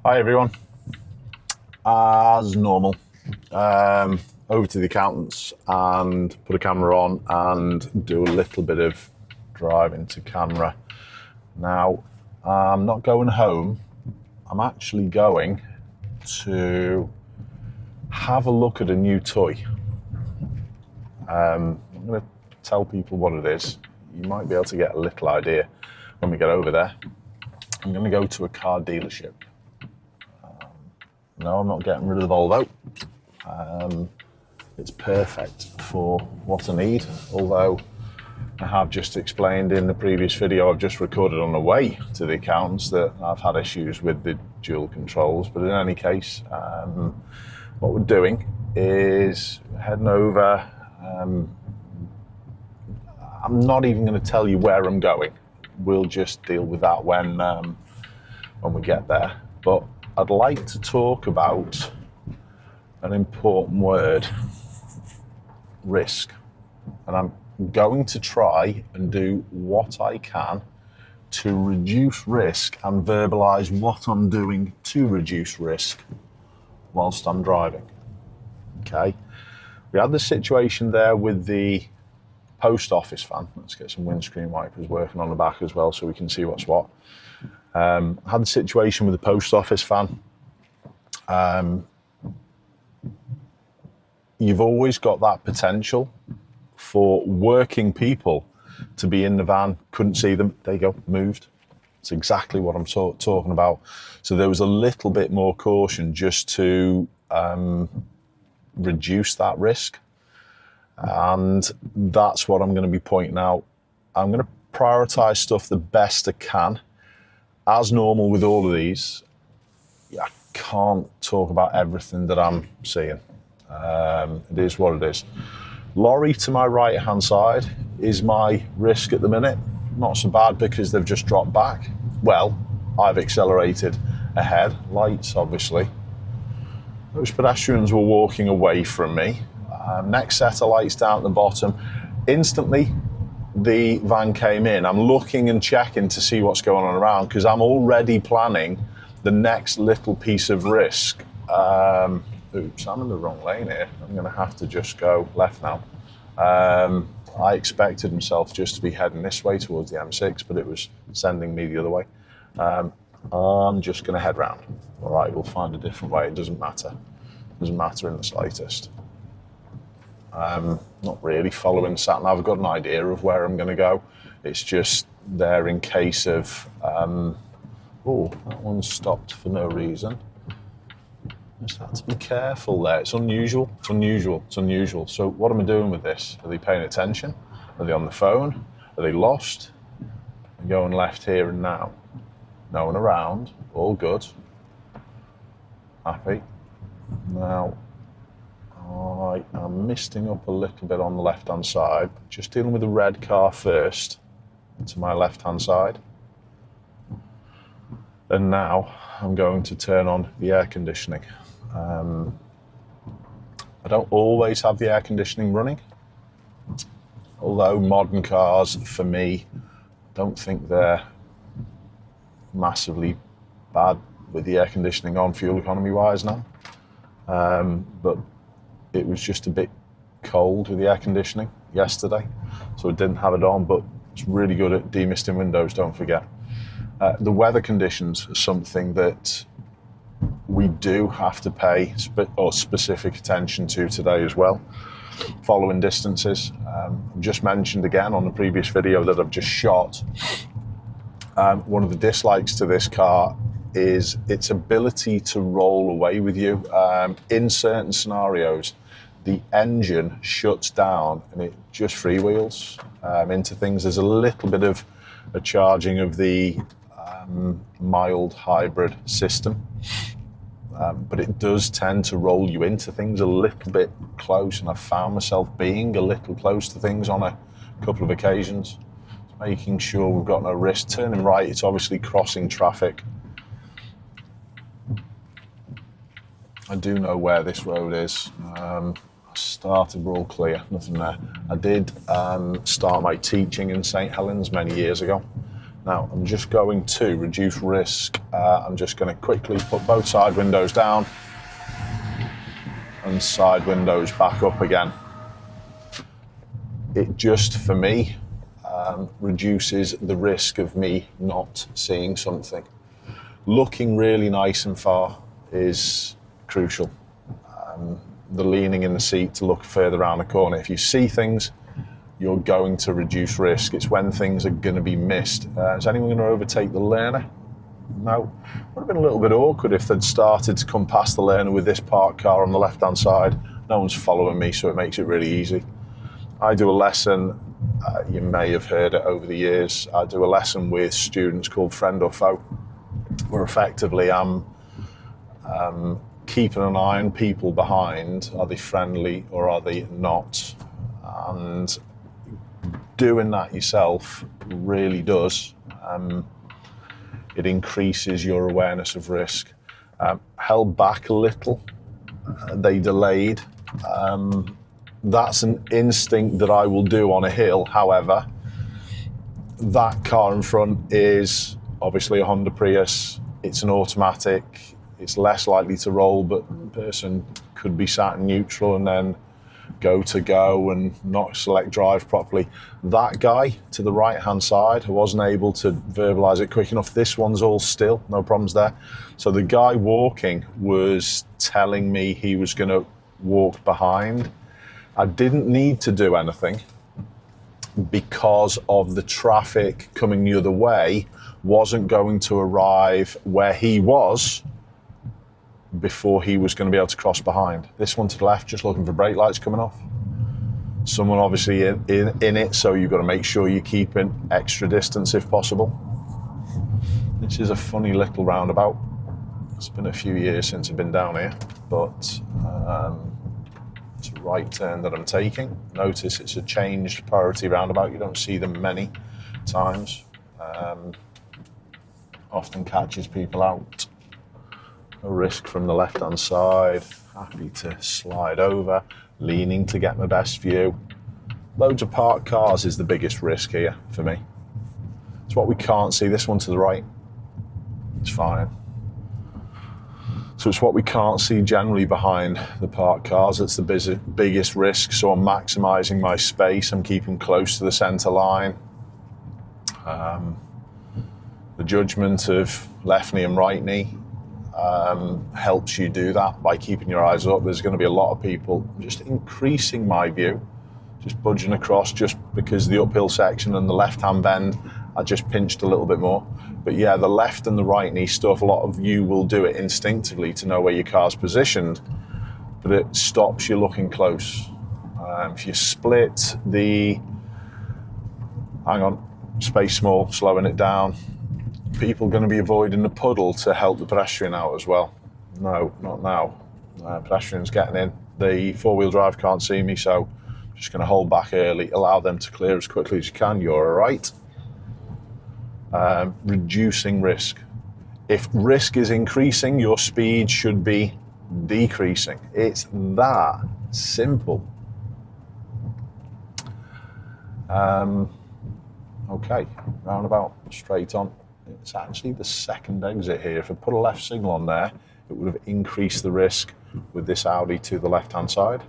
Hi everyone. As normal, over to the accountants and put a camera on and do a little bit of driving to camera. Now, I'm not going home. I'm actually going to have a look at a new toy. I'm going to tell people what it is. You might be able to get a little idea when we get over there. I'm going to go to a car dealership. No, I'm not getting rid of the Volvo. It's perfect for what I need, although I have just explained in the previous video I've just recorded on the way to the accountants that I've had issues with the dual controls. But in any case, what we're doing is heading over. I'm not even going to tell you where I'm going. We'll just deal with that when we get there. But I'd like to talk about an important word, risk. And I'm going to try and do what I can to reduce risk and verbalise what I'm doing to reduce risk whilst I'm driving. Okay. We had the situation there with the post office van. Let's get some windscreen wipers working on the back as well so we can see what's what. Had the situation with the post office van. You've always got that potential for working people to be in the van, couldn't see them, there you go, moved. It's exactly what I'm talking about. So there was a little bit more caution just to reduce that risk. And that's what I'm going to be pointing out. I'm going to prioritise stuff the best I can. As normal with all of these, I can't talk about everything that I'm seeing. It is what it is. Lorry to my right hand side is my risk at the minute. Not so bad because they've just dropped back. Well, I've accelerated ahead. Lights, obviously. Those pedestrians were walking away from me. Next set of lights down at the bottom. Instantly, the van came in. I'm looking and checking to see what's going on around because I'm already planning the next little piece of risk. Oops, I'm in the wrong lane here. I'm going to have to just go left now. I expected myself just to be heading this way towards the M6, but it was sending me the other way. I'm just going to head round. All right, we'll find a different way. It doesn't matter. It doesn't matter in the slightest. Not really following sat nav. I've got an idea of where I'm going to go. It's just there in case of. Oh, that one's stopped for no reason. Just have to be careful there. It's unusual. It's unusual. It's unusual. So what am I doing with this? Are they paying attention? Are they on the phone? Are they lost? I'm going left here and now. No one around. All good. Happy. Now. I am misting up a little bit on the left-hand side. Just dealing with the red car first to my left-hand side. And now I'm going to turn on the air conditioning. I don't always have the air conditioning running. Although modern cars, for me, don't think they're massively bad with the air conditioning on fuel economy-wise now. But it was just a bit cold with the air conditioning yesterday, so I didn't have it on, but it's really good at demisting windows, don't forget. The weather conditions are something that we do have to pay specific attention to today as well. Following distances. Just mentioned again on the previous video that I've just shot. One of the dislikes to this car is its ability to roll away with you. In certain scenarios, the engine shuts down and it just freewheels into things. There's a little bit of a charging of the mild hybrid system, but it does tend to roll you into things a little bit close, and I've found myself being a little close to things on a couple of occasions. Making sure we've got no risk. Turning right, it's obviously crossing traffic. I do know where this road is. I started, we're all clear, nothing there. I did start my teaching in St Helens many years ago. Now, I'm just going to reduce risk. I'm just going to quickly put both side windows down and side windows back up again. It just, for me, reduces the risk of me not seeing something. Looking really nice and far is crucial. The leaning in the seat to look further around the corner. If you see things, you're going to reduce risk. It's when things are going to be missed. Is anyone going to overtake the learner? No. Would have been a little bit awkward if they'd started to come past the learner with this parked car on the left-hand side. No one's following me, so it makes it really easy. I do a lesson, you may have heard it over the years, I do a lesson with students called Friend or Foe, where effectively I'm keeping an eye on people behind. Are they friendly or are they not? And doing that yourself really does. It increases your awareness of risk. Held back a little, they delayed. That's an instinct that I will do on a hill. However, that car in front is obviously a Honda Prius. It's an automatic. It's less likely to roll, but the person could be sat in neutral and then go and not select drive properly. That guy to the right-hand side, I wasn't able to verbalise it quick enough. This one's all still, no problems there. So the guy walking was telling me he was going to walk behind. I didn't need to do anything because of the traffic coming the other way wasn't going to arrive where he was before he was going to be able to cross behind. This one to the left, just looking for brake lights coming off. Someone obviously in it, so you've got to make sure you're keeping extra distance if possible. This is a funny little roundabout. It's been a few years since I've been down here, but it's a right turn that I'm taking. Notice it's a changed priority roundabout. You don't see them many times. Often catches people out. No risk from the left-hand side. Happy to slide over, leaning to get my best view. Loads of parked cars is the biggest risk here for me. It's what we can't see. This one to the right, it's fine. So it's what we can't see generally behind the parked cars. That's the biggest risk. So I'm maximising my space. I'm keeping close to the centre line. The judgment of left knee and right knee helps you do that by keeping your eyes up. There's going to be a lot of people just increasing my view, just budging across just because the uphill section and the left-hand bend, I just pinched a little bit more. But yeah, the left and the right knee stuff, a lot of you will do it instinctively to know where your car's positioned, but it stops you looking close. If you split the, space small, slowing it down, people are going to be avoiding the puddle to help the pedestrian out as well. No, not now. Pedestrian's getting in. The four-wheel drive can't see me, so I'm just going to hold back early, allow them to clear as quickly as you can. You're all right. Reducing risk. If risk is increasing, your speed should be decreasing. It's that simple. Okay, roundabout, straight on. It's actually the second exit here. If I put a left signal on there, it would have increased the risk with this Audi to the left-hand side.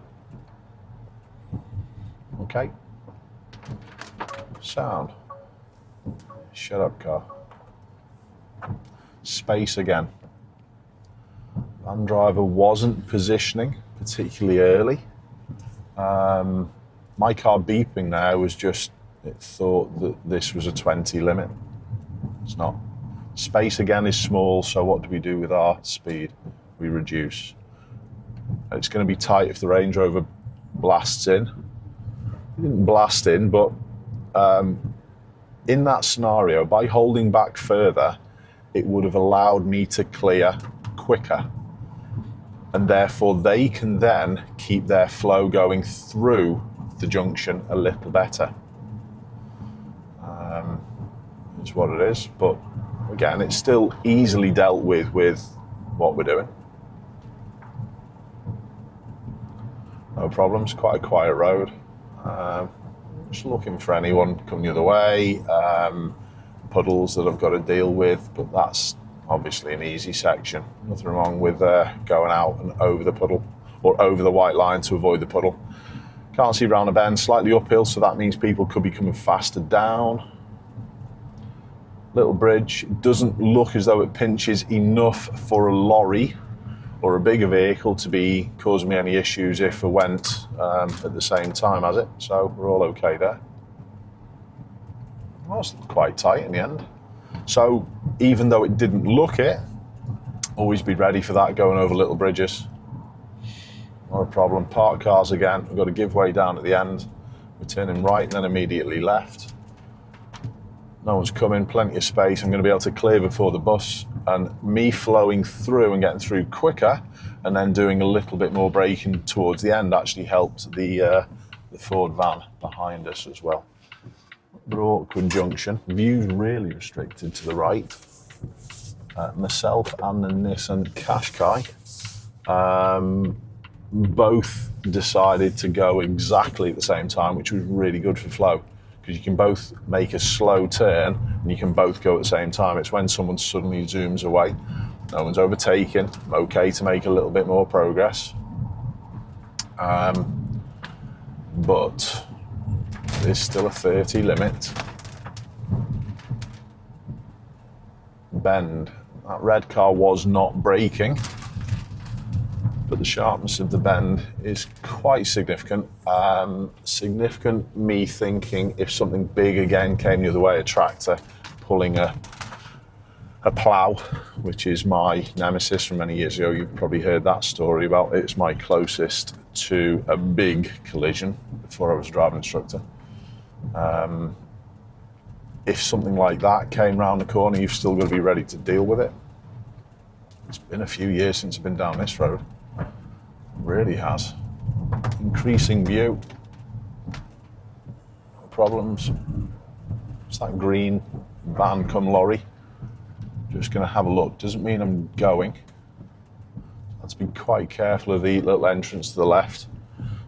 Okay. Sound. Shut up, car. Space again. Van driver wasn't positioning particularly early. My car beeping there was just, it thought that this was a 20 limit. It's not. Space again is small, so what do we do with our speed? We reduce. It's going to be tight if the Range Rover blasts in. It didn't blast in, but in that scenario, by holding back further, it would have allowed me to clear quicker. And therefore they can then keep their flow going through the junction a little better. Is what it is, but again, it's still easily dealt with what we're doing. No problems, quite a quiet road. Just looking for anyone coming the other way. puddles that I've got to deal with, but that's obviously an easy section. Nothing wrong with going out and over the puddle or over the white line to avoid the puddle. Can't see round a bend, slightly uphill, so that means people could be coming faster down. Little bridge, it doesn't look as though it pinches enough for a lorry or a bigger vehicle to be causing me any issues if I went at the same time as it, so we're all okay there. Well, it's quite tight in the end. So even though it didn't look it, always be ready for that going over little bridges. Not a problem. Park cars again, we've got to give way down at the end. We're turning right and then immediately left. No one's coming, plenty of space. I'm going to be able to clear before the bus, and me flowing through and getting through quicker and then doing a little bit more braking towards the end actually helped the Ford van behind us as well. But awkward junction. View's really restricted to the right. Myself and the Nissan Qashqai both decided to go exactly at the same time, which was really good for flow, because you can both make a slow turn and you can both go at the same time. It's when someone suddenly zooms away, no one's overtaken, I'm okay to make a little bit more progress. But there's still a 30 limit. Bend. That red car was not braking, but the sharpness of the bend is quite significant. Significant, me thinking if something big again came the other way, a tractor pulling a plough, which is my nemesis from many years ago. You've probably heard that story about it. It's my closest to a big collision before I was a driving instructor. If something like that came round the corner, you've still got to be ready to deal with it. It's been a few years since I've been down this road. It really has. Increasing view. No problems. It's that green van come lorry. Just going to have a look. Doesn't mean I'm going. Let's be quite careful of the little entrance to the left.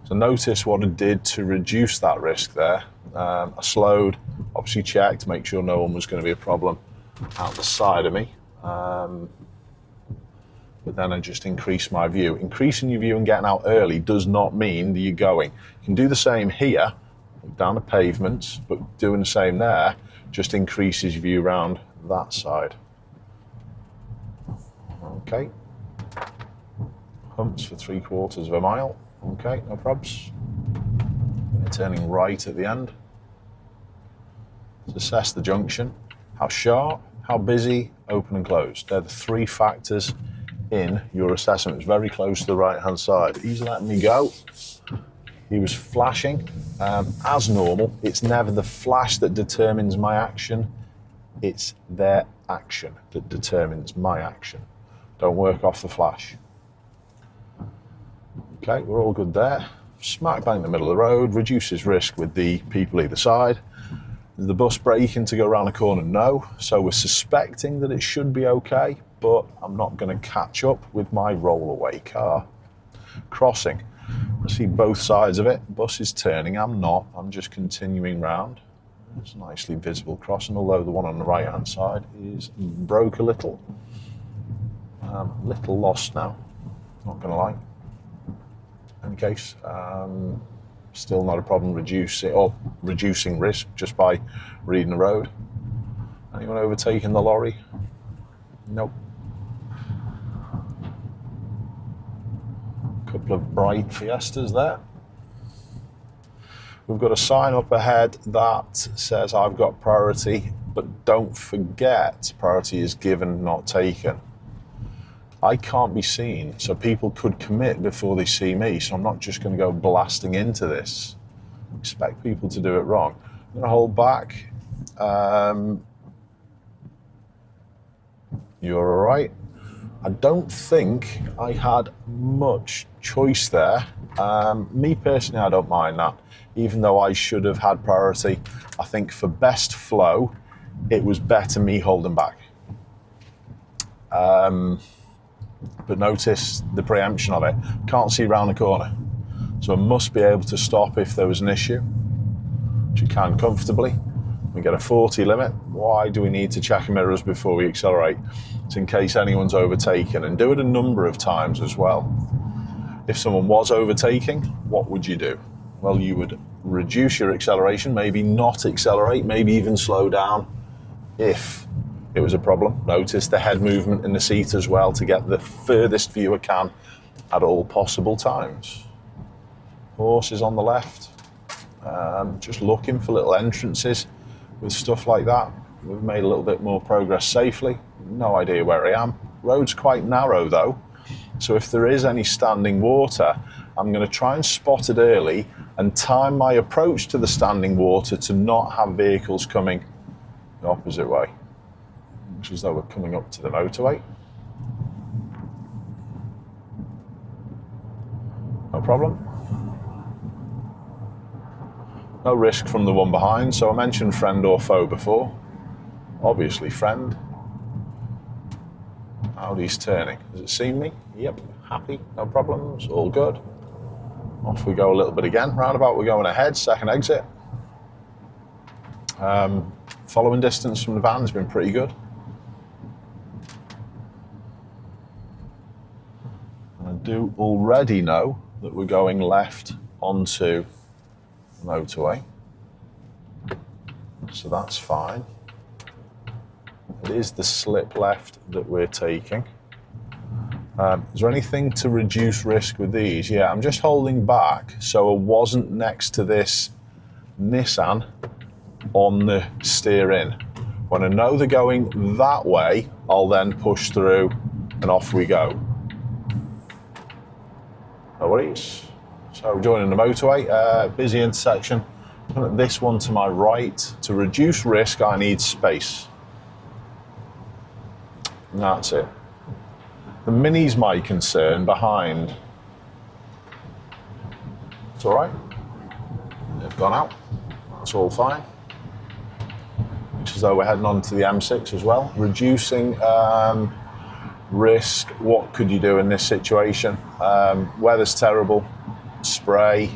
So notice what I did to reduce that risk there. I slowed, obviously checked to make sure no one was going to be a problem out the side of me. But then I just increased my view. Increasing your view and getting out early does not mean that you're going. You can do the same here, down the pavements, but doing the same there just increases your view around that side. Okay. Humps for 3/4 of a mile. Okay, no probs. Turning right at the end. Let's assess the junction. How sharp, how busy, open and closed. They're the three factors in your assessment. It's very close to the right-hand side. He's letting me go. He was flashing. As normal, it's never the flash that determines my action. It's their action that determines my action. Don't work off the flash. Okay, we're all good there. Smack bang in the middle of the road, reduces risk with the people either side. Is the bus braking to go around the corner? No. So we're suspecting that it should be okay, but I'm not going to catch up with my rollaway car. Crossing. I see both sides of it. Bus is turning, I'm not. I'm just continuing round. It's a nicely visible crossing, although the one on the right hand side is broke a little. Little lost now, not going to lie. In any case, still not a problem reducing risk just by reading the road. Anyone overtaking the lorry? Nope. Couple of bright Fiestas there. We've got a sign up ahead that says I've got priority, but don't forget priority is given, not taken. I can't be seen, so people could commit before they see me, so I'm not just going to go blasting into this. Expect people to do it wrong. I'm going to hold back. You're all right. I don't think I had much choice there. Me personally, I don't mind that. Even though I should have had priority, I think for best flow, it was better me holding back. But notice the preemption of it. Can't see round the corner. So I must be able to stop if there was an issue, which you can comfortably. We get a 40 limit. Why do we need to check mirrors before we accelerate? It's in case anyone's overtaken, and do it a number of times as well. If someone was overtaking, what would you do? Well, you would reduce your acceleration, maybe not accelerate, maybe even slow down if it was a problem. Notice the head movement in the seat as well to get the furthest view I can at all possible times. Horses on the left. Just looking for little entrances with stuff like that. We've made a little bit more progress safely. No idea where I am. Road's quite narrow though, so if there is any standing water, I'm going to try and spot it early and time my approach to the standing water to not have vehicles coming the opposite way. Looks as though we're coming up to the motorway. No problem. No risk from the one behind, so I mentioned friend or foe before. Obviously friend. Audi's turning. Has it seen me? Yep. Happy, no problems, all good. Off we go a little bit again. Roundabout we're going ahead, second exit. Following distance from the van's been pretty good. And I do already know that we're going left onto the motorway. So that's fine. It is the slip left that we're taking. Is there anything to reduce risk with these? Yeah, I'm just holding back so I wasn't next to this Nissan on the steer in. When I know they're going that way, I'll then push through and off we go. No worries. So joining the motorway, busy intersection. Looking at this one to my right. To reduce risk, I need space. And that's it. The Mini's my concern behind. It's all right. They've gone out. That's all fine. Looks as though we're heading on to the M6 as well. Reducing risk. What could you do in this situation? Weather's terrible. Spray.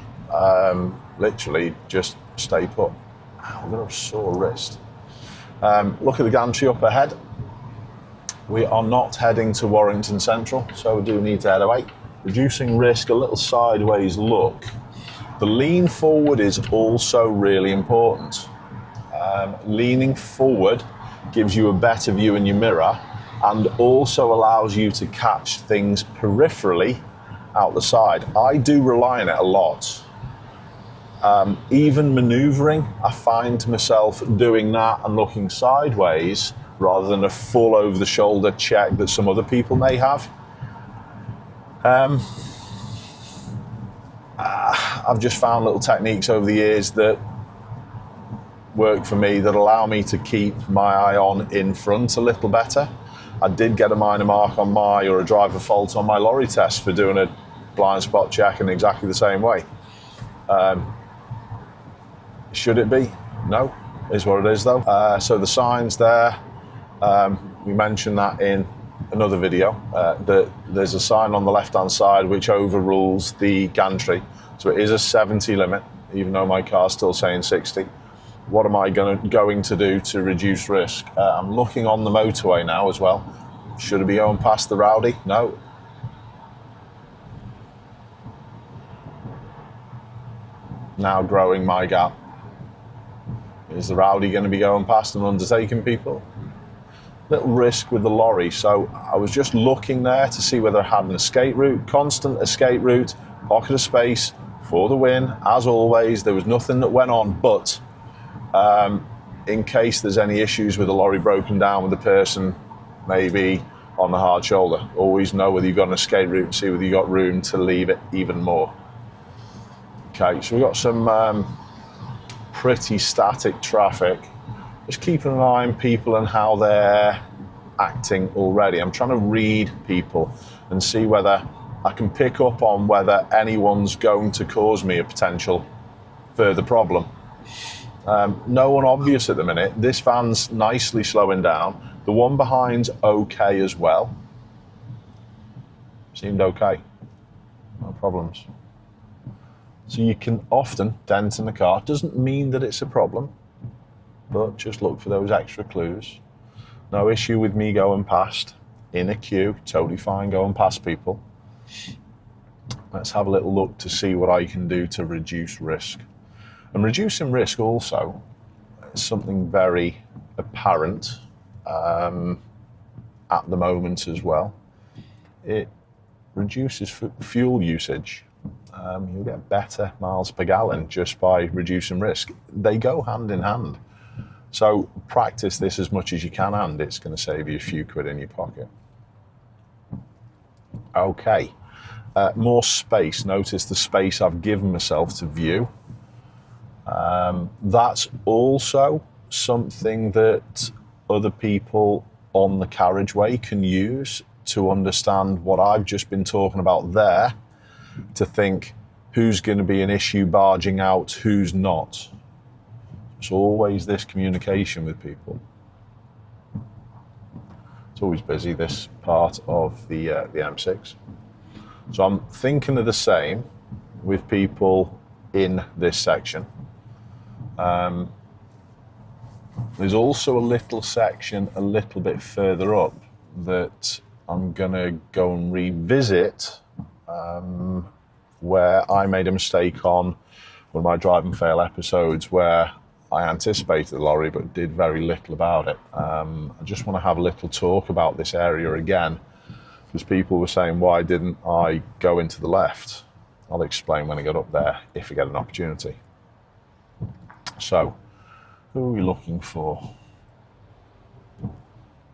Literally just stay put. Ow, I've got a sore wrist. Look at the gantry up ahead. We are not heading to Warrington Central, so we do need to head away. Reducing risk, a little sideways look. The lean forward is also really important. Leaning forward gives you a better view in your mirror and also allows you to catch things peripherally out the side. I do rely on it a lot. Even manoeuvring, I find myself doing that and looking sideways rather than a full over-the-shoulder check that some other people may have. I've just found little techniques over the years that work for me that allow me to keep my eye on in front a little better. I did get a minor mark on or a driver fault on my lorry test for doing a blind spot check in exactly the same way. Should it be? No, is what it is though. So the signs there, we mentioned that in another video, that there's a sign on the left-hand side which overrules the gantry. So it is a 70 limit, even though my car's still saying 60. What am I going to do to reduce risk? I'm looking on the motorway now as well. Should I be going past the rowdy? No. Now growing my gap. Is the rowdy going to be going past and undertaking people? Little risk with the lorry, so I was just looking there to see whether I had an escape route, constant escape route, pocket of space for the win. As always, there was nothing that went on, but in case there's any issues with the lorry broken down with the person maybe on the hard shoulder, always know whether you've got an escape route and see whether you've got room to leave it even more. Okay, so we've got some pretty static traffic. Just keeping an eye on people and how they're acting already. I'm trying to read people and see whether I can pick up on whether anyone's going to cause me a potential further problem. No one obvious at the minute. This van's nicely slowing down. The one behind's okay as well. Seemed okay. No problems. So you can often dent in the car. Doesn't mean that it's a problem. but just look for those extra clues. No issue with me going past in a queue, totally fine going past people. Let's have a little look to see what I can do to reduce risk. And reducing risk also is something very apparent at the moment as well. It reduces fuel usage. You'll get better miles per gallon just by reducing risk. They go hand in hand. So practice this as much as you can, and it's going to save you a few quid in your pocket. Okay, more space. Notice the space I've given myself to view. That's also something that other people on the carriageway can use to understand what I've just been talking about there, to think who's going to be an issue barging out, who's not. It's always this communication with people. It's always busy, this part of the M6. So I'm thinking of the same with people in this section. There's also a little section a little bit further up that I'm going to go and revisit, where I made a mistake on one of my drive and fail episodes where I anticipated the lorry but did very little about it. I just want to have a little talk about this area again, because people were saying, why didn't I go into the left? I'll explain when I get up there, if I get an opportunity. So, who are we looking for?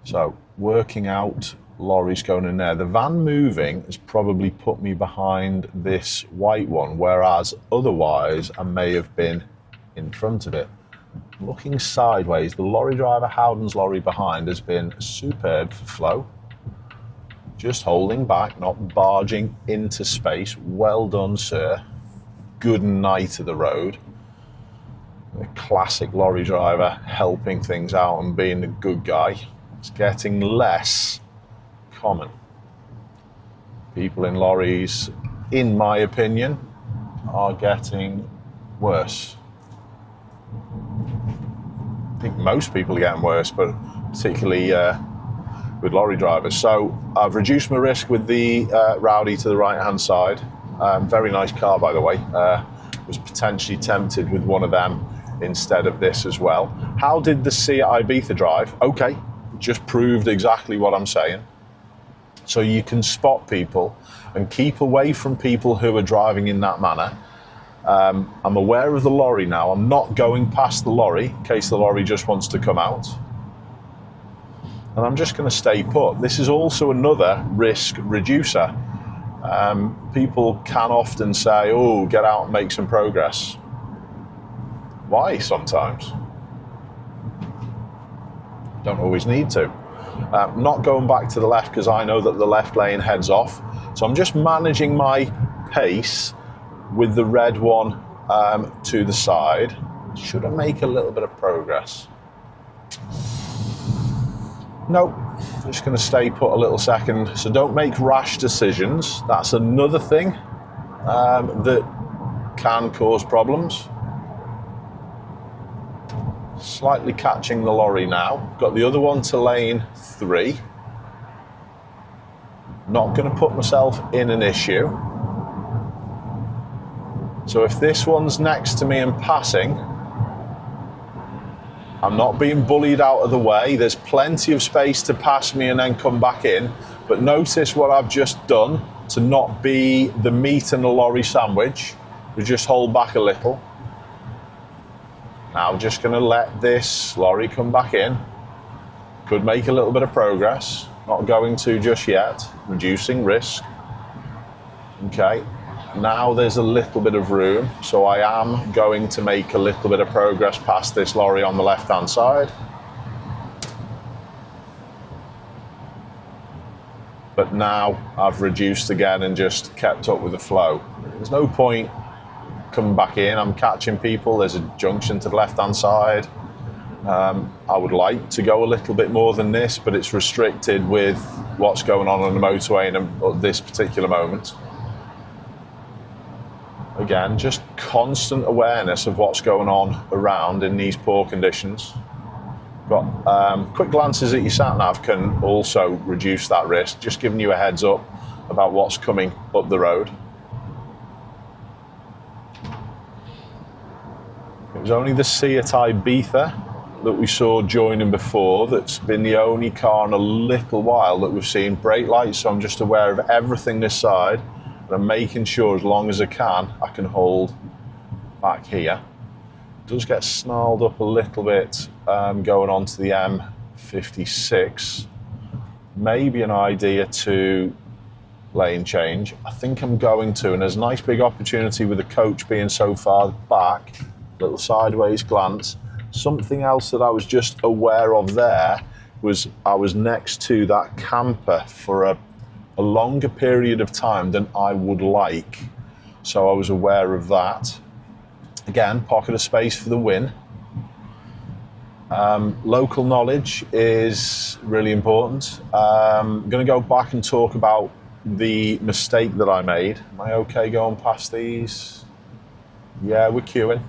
So, working out lorries going in there. The van moving has probably put me behind this white one, whereas otherwise I may have been in front of it. Looking sideways, the lorry driver, Howden's lorry behind, has been superb for flow. Just holding back, not barging into space. Well done, sir. Good night of the road. The classic lorry driver helping things out and being the good guy. It's getting less common. People in lorries, in my opinion, are getting worse. I think most people are getting worse, but particularly with lorry drivers. So I've reduced my risk with the Rowdy to the right-hand side. Very nice car, by the way. Was potentially tempted with one of them instead of this as well. How did the Sea Ibiza drive? Okay, just proved exactly what I'm saying. So you can spot people and keep away from people who are driving in that manner. I'm aware of the lorry now. I'm not going past the lorry in case the lorry just wants to come out. And I'm just going to stay put. This is also another risk reducer. People can often say, oh, get out and make some progress. Why sometimes? Don't always need to. Not going back to the left because I know that the left lane heads off. So I'm just managing my pace with the red one to the side. Should I make a little bit of progress? Nope, just going to stay put a little second. So don't make rash decisions. That's another thing that can cause problems. Slightly catching the lorry now. Got the other one to lane 3. Not going to put myself in an issue. So if this one's next to me and passing, I'm not being bullied out of the way. There's plenty of space to pass me and then come back in. But notice what I've just done to not be the meat in the lorry sandwich. We just hold back a little. Now I'm just going to let this lorry come back in. Could make a little bit of progress. Not going to just yet. Reducing risk. Okay. Now there's a little bit of room, so I am going to make a little bit of progress past this lorry on the left-hand side. But now I've reduced again and just kept up with the flow. There's no point coming back in. I'm catching people. There's a junction to the left-hand side. I would like to go a little bit more than this, but it's restricted with what's going on the motorway at this particular moment. Again, just constant awareness of what's going on around in these poor conditions. But quick glances at your sat-nav can also reduce that risk, just giving you a heads up about what's coming up the road. It was only the Seat Ibiza that we saw joining before that's been the only car in a little while that we've seen brake lights, so I'm just aware of everything this side, and I'm making sure as long as I can hold back here. It does get snarled up a little bit going on to the M56. Maybe an idea to lane change. I think I'm going to, and there's a nice big opportunity with the coach being so far back. Little sideways glance. Something else that I was just aware of there was I was next to that camper for a longer period of time than I would like. So I was aware of that. Again, pocket of space for the win. Local knowledge is really important. I'm going to go back and talk about the mistake that I made. Am I okay going past these? Yeah, we're queuing.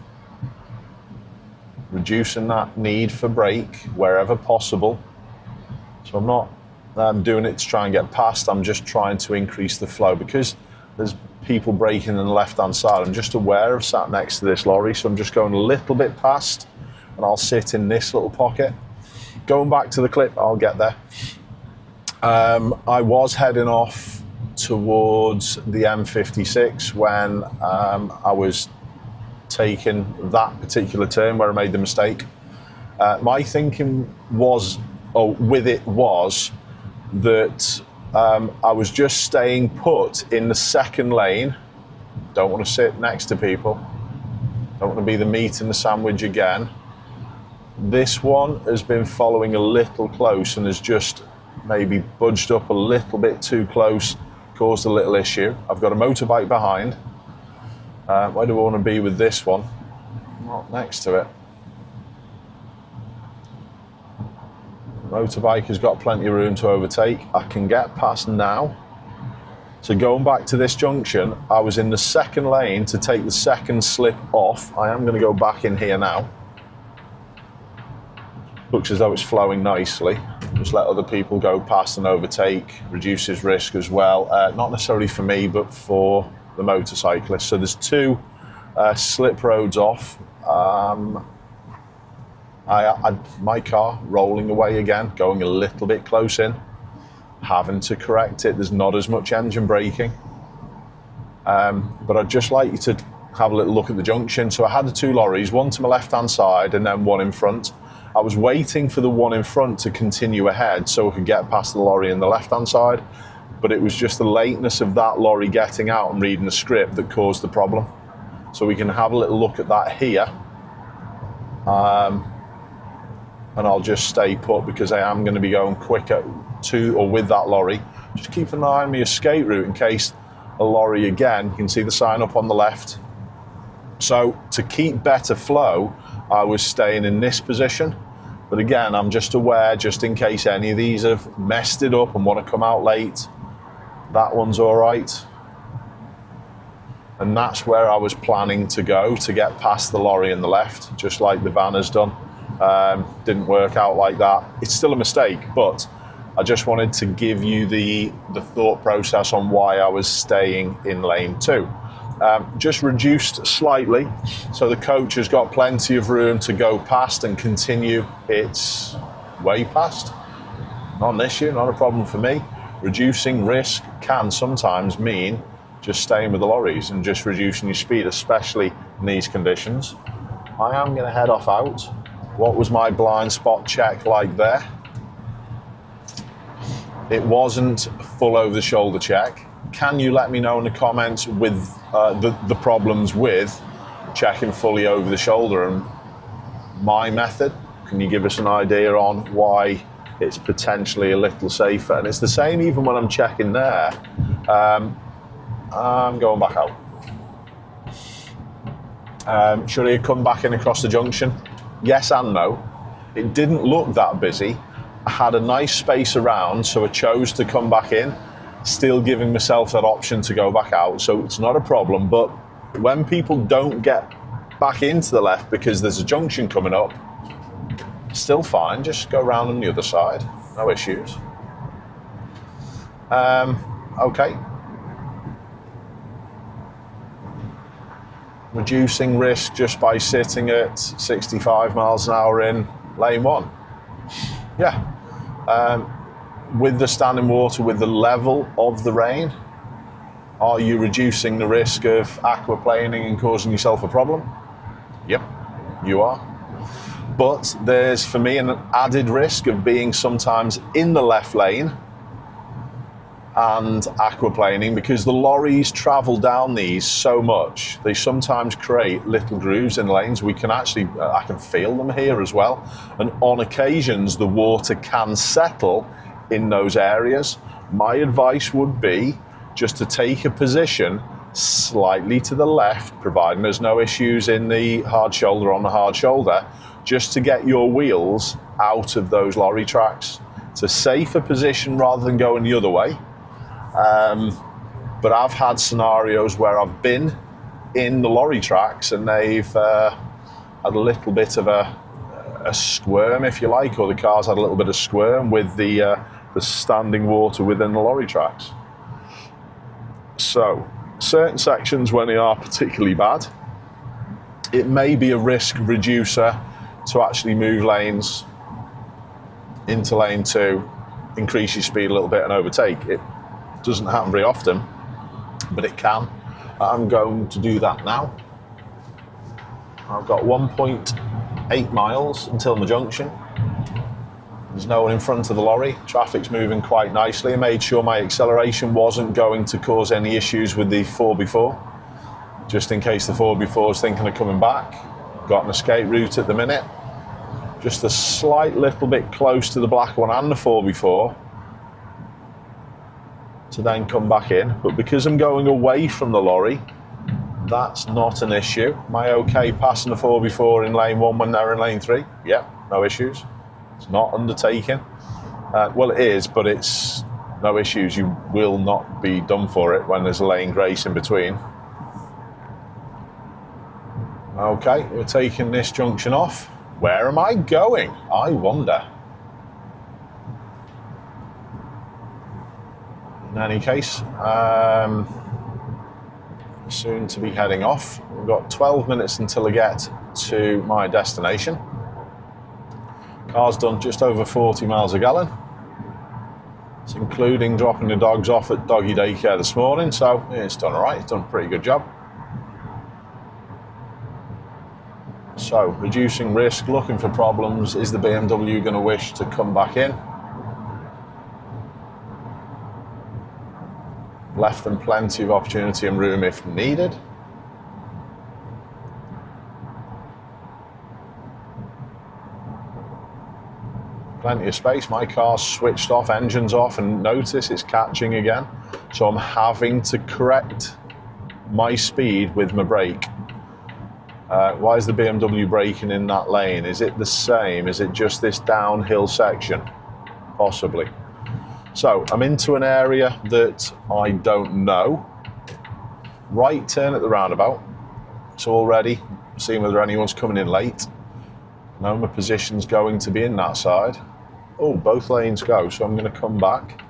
Reducing that need for brake wherever possible. So I'm not doing it to try and get past, I'm just trying to increase the flow because there's people braking on the left hand side. I'm just aware of sat next to this lorry, so I'm just going a little bit past and I'll sit in this little pocket. Going back to the clip, I'll get there. I was heading off towards the M56 when I was taking that particular turn where I made the mistake. My thinking was that I was just staying put in the second lane. Don't want to sit next to people. Don't want to be the meat in the sandwich again. This one has been following a little close and has just maybe budged up a little bit too close, caused a little issue. I've got a motorbike behind. Where do I want to be with this one? Not next to it. Motorbike has got plenty of room to overtake. I can get past now. So going back to this junction, I was in the second lane to take the second slip off. I am going to go back in here now. Looks as though it's flowing nicely. Just let other people go past and overtake, reduces risk as well. Not necessarily for me, but for the motorcyclist. So there's two slip roads off. My car rolling away again, going a little bit close in, having to correct it. There's not as much engine braking. But I'd just like you to have a little look at the junction. So I had the two lorries, one to my left-hand side and then one in front. I was waiting for the one in front to continue ahead so I could get past the lorry on the left-hand side. But it was just the lateness of that lorry getting out and reading the script that caused the problem. So we can have a little look at that here. And I'll just stay put because I am going to be going quicker to or with that lorry. Just keep an eye on my escape route in case a lorry again. You can see the sign up on the left. So to keep better flow, I was staying in this position. But again, I'm just aware, just in case any of these have messed it up and want to come out late. That one's all right. And that's where I was planning to go, to get past the lorry in the left, just like the van has done. Didn't work out like that. It's still a mistake, but I just wanted to give you the thought process on why I was staying in lane 2. Just reduced slightly, so the coach has got plenty of room to go past and continue its way past. Not an issue, not a problem for me. Reducing risk can sometimes mean just staying with the lorries and just reducing your speed, especially in these conditions. I am going to head off out. What was my blind spot check like there? It wasn't full over the shoulder check. Can you let me know in the comments with the problems with checking fully over the shoulder and my method? Can you give us an idea on why it's potentially a little safer? And it's the same even when I'm checking there. I'm going back out. Should I have come back in across the junction? Yes and no. It didn't look that busy. I had a nice space around, so I chose to come back in, still giving myself that option to go back out. So it's not a problem, but when people don't get back into the left because there's a junction coming up, still fine, just go around on the other side, no issues. Okay. Reducing risk just by sitting at 65 miles an hour in lane 1. Yeah. With the standing water, with the level of the rain, are you reducing the risk of aquaplaning and causing yourself a problem? Yep, you are. But there's, for me, an added risk of being sometimes in the left lane and aquaplaning, because the lorries travel down these so much. They sometimes create little grooves in lanes. We can actually, I can feel them here as well. And on occasions, the water can settle in those areas. My advice would be just to take a position slightly to the left, providing there's no issues in the hard shoulder on the hard shoulder, just to get your wheels out of those lorry tracks. It's a safer position rather than going the other way. But I've had scenarios where I've been in the lorry tracks and they've had a little bit of a squirm, if you like, or the car's had a little bit of squirm with the standing water within the lorry tracks. So, certain sections, when they are particularly bad, it may be a risk reducer to actually move lanes into lane 2, increase your speed a little bit and overtake. It doesn't happen very often, but it can. I'm going to do that now. I've got 1.8 miles until my junction. There's no one in front of the lorry. Traffic's moving quite nicely. I made sure my acceleration wasn't going to cause any issues with the 4x4, just in case the 4x4 is thinking of coming back. Got an escape route at the minute. Just a slight little bit close to the black one and the 4x4 to then come back in. But because I'm going away from the lorry, that's not an issue. Am I okay passing the 4x4 in lane 1 when they're in lane 3? Yeah, no issues. It's not undertaking. Well, it is, but it's no issues. You will not be done for it when there's a lane grace in between. Okay, we're taking this junction off. Where am I going? I wonder. In any case, soon to be heading off. We've got 12 minutes until I get to my destination. Car's done just over 40 miles a gallon. It's including dropping the dogs off at doggy daycare this morning, so it's done all right. It's done a pretty good job. So, reducing risk, looking for problems. Is the BMW going to wish to come back in? Left them plenty of opportunity and room if needed. Plenty of space. My car's switched off, engine's off, and notice it's catching again. So I'm having to correct my speed with my brake. Why is the BMW braking in that lane? Is it the same? Is it just this downhill section? Possibly. So I'm into an area that I don't know. Right turn at the roundabout. So already seeing whether anyone's coming in late. Know my position's going to be in that side. Oh, both lanes go, so I'm going to come back.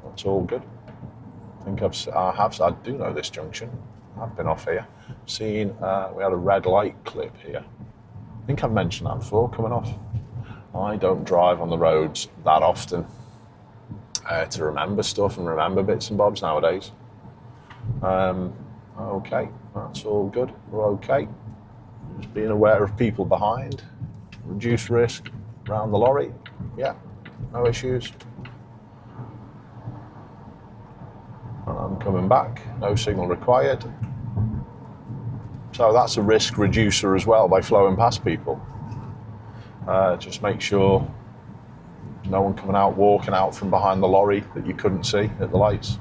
That's all good. I think I do know this junction. I've been off here. Seen, we had a red light clip here. I think I've mentioned that before, coming off. I don't drive on the roads that often to remember stuff and remember bits and bobs nowadays. Okay, that's all good. We're okay. Just being aware of people behind. Reduce risk around the lorry. Yeah, no issues. And I'm coming back. No signal required. So that's a risk reducer as well by flowing past people. Just make sure there's no one coming out, walking out from behind the lorry that you couldn't see at the lights.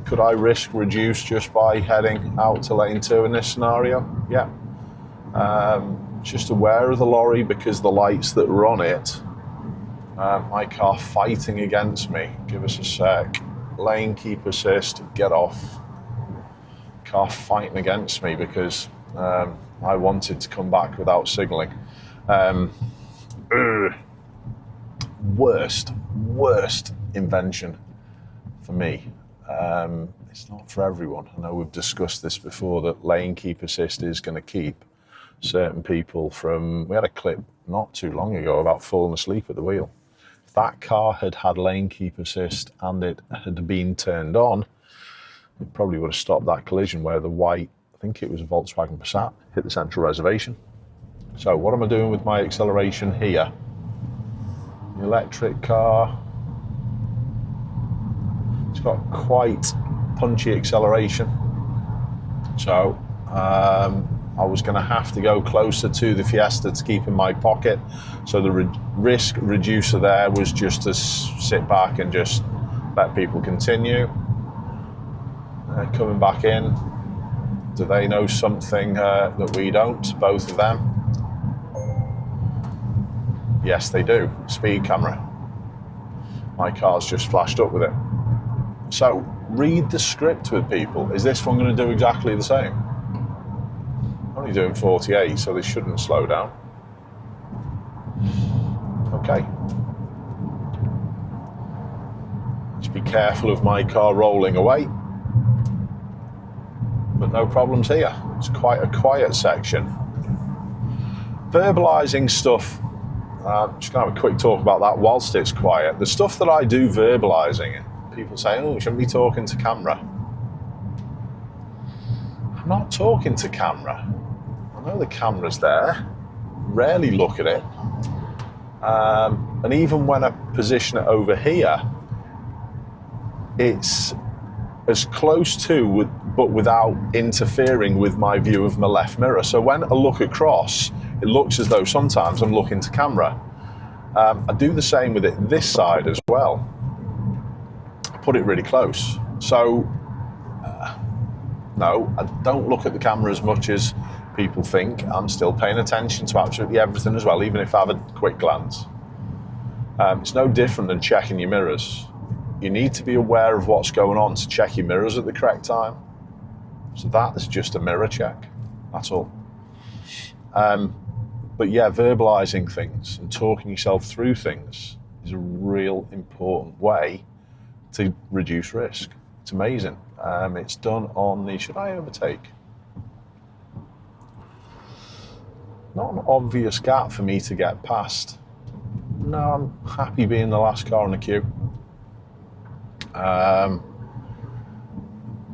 Could I risk reduce just by heading out to lane 2 in this scenario? Yeah. Just aware of the lorry because the lights that were on it, my car fighting against me. Give us a sec. lane keep assist, get off. Car fighting against me because I wanted to come back without signalling. Worst invention for me. It's not for everyone. I know we've discussed this before, that lane keep assist is going to keep certain people from... We had a clip not too long ago about falling asleep at the wheel. If that car had had lane keep assist and it had been turned on, it probably would have stopped that collision where the white, I think it was a Volkswagen Passat, hit the central reservation. So what am I doing with my acceleration here? The electric car, it's got quite punchy acceleration. So I was going to have to go closer to the Fiesta to keep in my pocket. So the risk reducer there was just to sit back and just let people continue. Coming back in, do they know something that we don't, both of them? Yes, they do. Speed camera. My car's just flashed up with it. So, read the script with people. Is this one going to do exactly the same? Only doing 48, so they shouldn't slow down. Okay. Just be careful of my car rolling away. But no problems here. It's quite a quiet section. Verbalising stuff. I'm just going to have a quick talk about that whilst it's quiet. The stuff that I do verbalising, people say, oh, you shouldn't be talking to camera. I'm not talking to camera. I know the camera's there. Rarely look at it. And even when I position it over here, it's as close to, but without interfering with my view of my left mirror. So when I look across, it looks as though sometimes I'm looking to camera. I do the same with it this side as well. I put it really close. So, no, I don't look at the camera as much as people think. I'm still paying attention to absolutely everything as well, even if I have a quick glance. It's no different than checking your mirrors. You need to be aware of what's going on to check your mirrors at the correct time. So that is just a mirror check, that's all. But yeah, verbalising things and talking yourself through things is a real important way to reduce risk. It's amazing. It's done on the, should I overtake? Not an obvious gap for me to get past. No, I'm happy being the last car in the queue.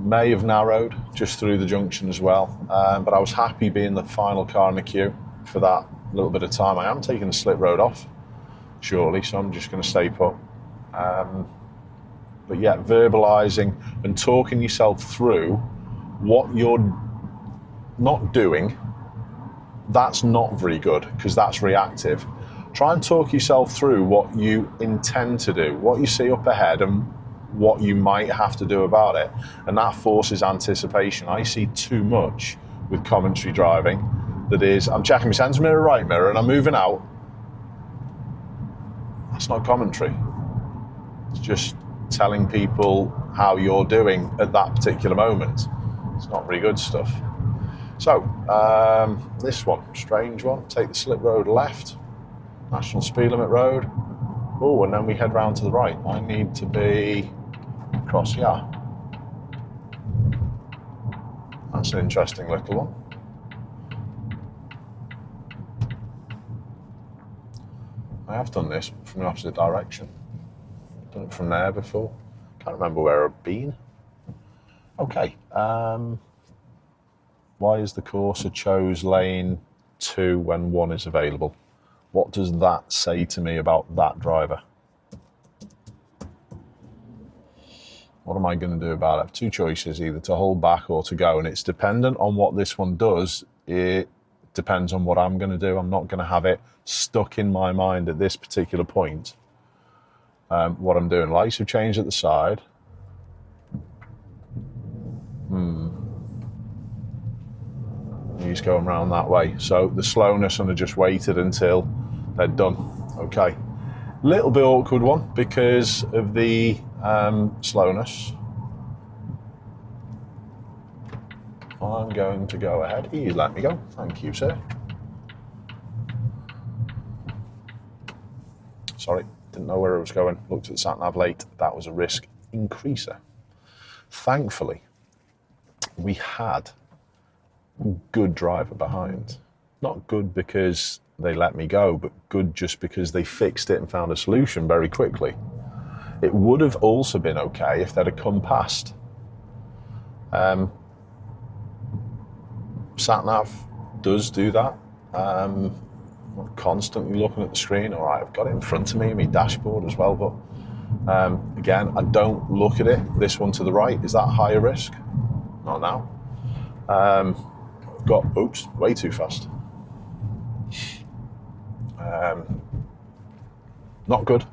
May have narrowed just through the junction as well, but I was happy being the final car in the queue for that little bit of time. I am taking the slip road off shortly, so I'm just going to stay put. But yeah, verbalising and talking yourself through what you're not doing, that's not very good because that's reactive. Try and talk yourself through what you intend to do, what you see up ahead and what you might have to do about it. And that forces anticipation. I see too much with commentary driving that is, I'm checking my centre mirror, right mirror, and I'm moving out. That's not commentary. It's just telling people how you're doing at that particular moment. It's not very good stuff. So, this one, strange one. Take the slip road left, national speed limit road. Oh, and then we head round to the right. I need to be across here. That's an interesting little one. I have done this from the opposite direction. Done it from there before. Can't remember where I've been. Okay. Why is the Corsa chose lane 2 when 1 is available? What does that say to me about that driver? What am I going to do about it? I have two choices, either to hold back or to go, and it's dependent on what this one does. It depends on what I'm going to do. I'm not going to have it stuck in my mind at this particular point. What I'm doing, lights have changed at the side. He's going around that way. So the slowness, and I just waited until they're done. Okay. Little bit awkward one because of the slowness, I'm going to go ahead. You let me go. Thank you, sir. Sorry, didn't know where I was going. Looked at the sat-nav late. That was a risk increaser. Thankfully, we had a good driver behind. Not good because they let me go, but good just because they fixed it and found a solution very quickly. It would have also been okay if they'd have come past. Sat-nav does do that. I'm constantly looking at the screen. All right, I've got it in front of me, my dashboard as well, but again, I don't look at it. This one to the right, is that higher risk? Not now. Oops, way too fast. Not good.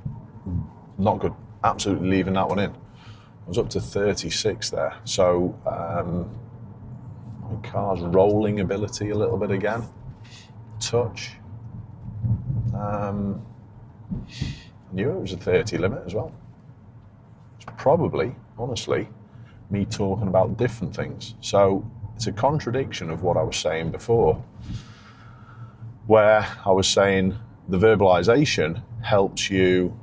Not good. Absolutely leaving that one in. I was up to 36 there. So my car's rolling ability a little bit again. Touch. Knew it was a 30 limit as well. It's probably, honestly, me talking about different things. So it's a contradiction of what I was saying before, where I was saying the verbalization helps you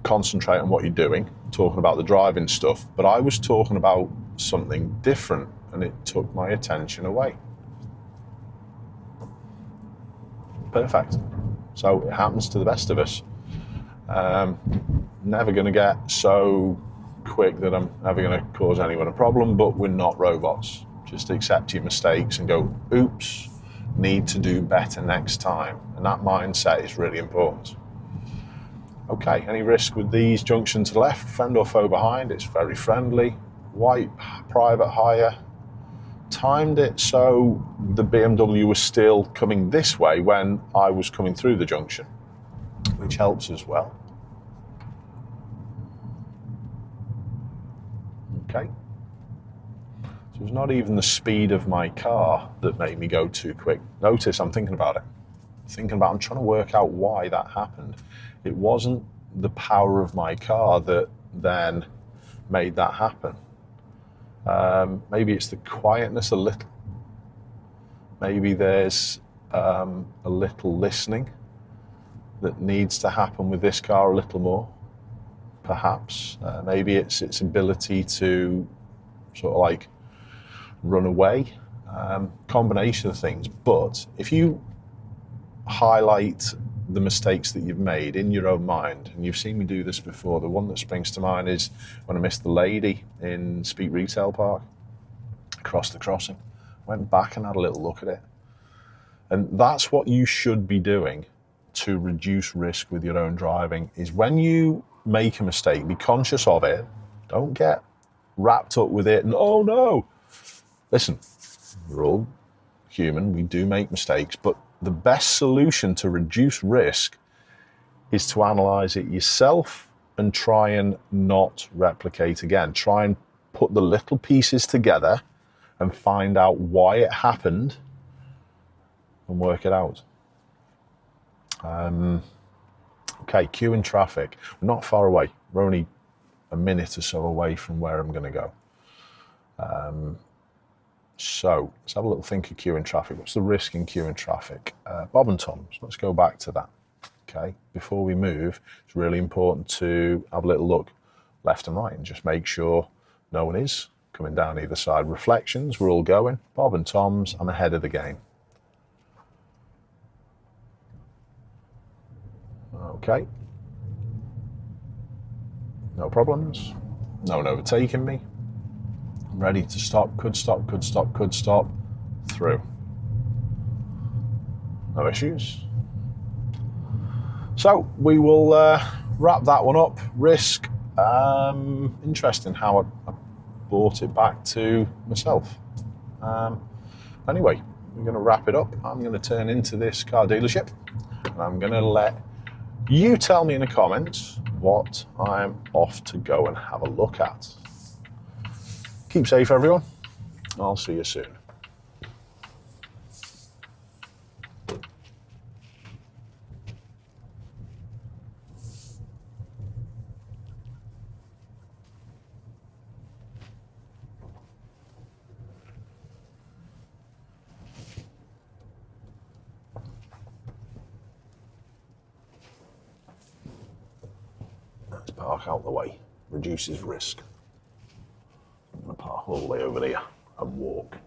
concentrate on what you're doing, talking about the driving stuff, but I was talking about something different and it took my attention away. Perfect. So it happens to the best of us. Never going to get so quick that I'm never going to cause anyone a problem, but we're not robots. Just accept your mistakes and go, oops, need to do better next time. And that mindset is really important. Okay, any risk with these? Junction to the left, friend or foe behind, it's very friendly. White, private hire. Timed it so the BMW was still coming this way when I was coming through the junction, which helps as well. Okay. So it's not even the speed of my car that made me go too quick. Notice I'm thinking about it. I'm trying to work out why that happened. It wasn't the power of my car that then made that happen. Maybe it's the quietness a little. Maybe there's a little listening that needs to happen with this car a little more. Perhaps. Maybe it's its ability to sort of like run away. Combination of things. But if you highlight the mistakes that you've made in your own mind, and you've seen me do this before, the one that springs to mind is when I missed the lady in Speak Retail Park, across the crossing. Went back and had a little look at it. And that's what you should be doing to reduce risk with your own driving, is when you make a mistake, be conscious of it. Don't get wrapped up with it and, oh no. Listen, we're all human, we do make mistakes, but the best solution to reduce risk is to analyze it yourself and try and not replicate again. Try and put the little pieces together and find out why it happened and work it out. Okay, queue in traffic. We're not far away. We're only a minute or so away from where I'm going to go. So let's have a little think of queue in traffic. What's the risk in queue in traffic? Bob and Tom's, let's go back to that. Okay, before we move, it's really important to have a little look left and right and just make sure no one is coming down either side. Reflections, we're all going. Bob and Tom's, I'm ahead of the game. Okay. No problems. No one overtaking me. I'm ready to stop, could stop, could stop, could stop. Through. No issues. So we will wrap that one up. Risk. Interesting how I brought it back to myself. Anyway, we're going to wrap it up. I'm going to turn into this car dealership and I'm going to let you tell me in the comments what I'm off to go and have a look at. Keep safe, everyone. I'll see you soon. to park out the way, reduces risk. I'm going to park all the way over there and walk.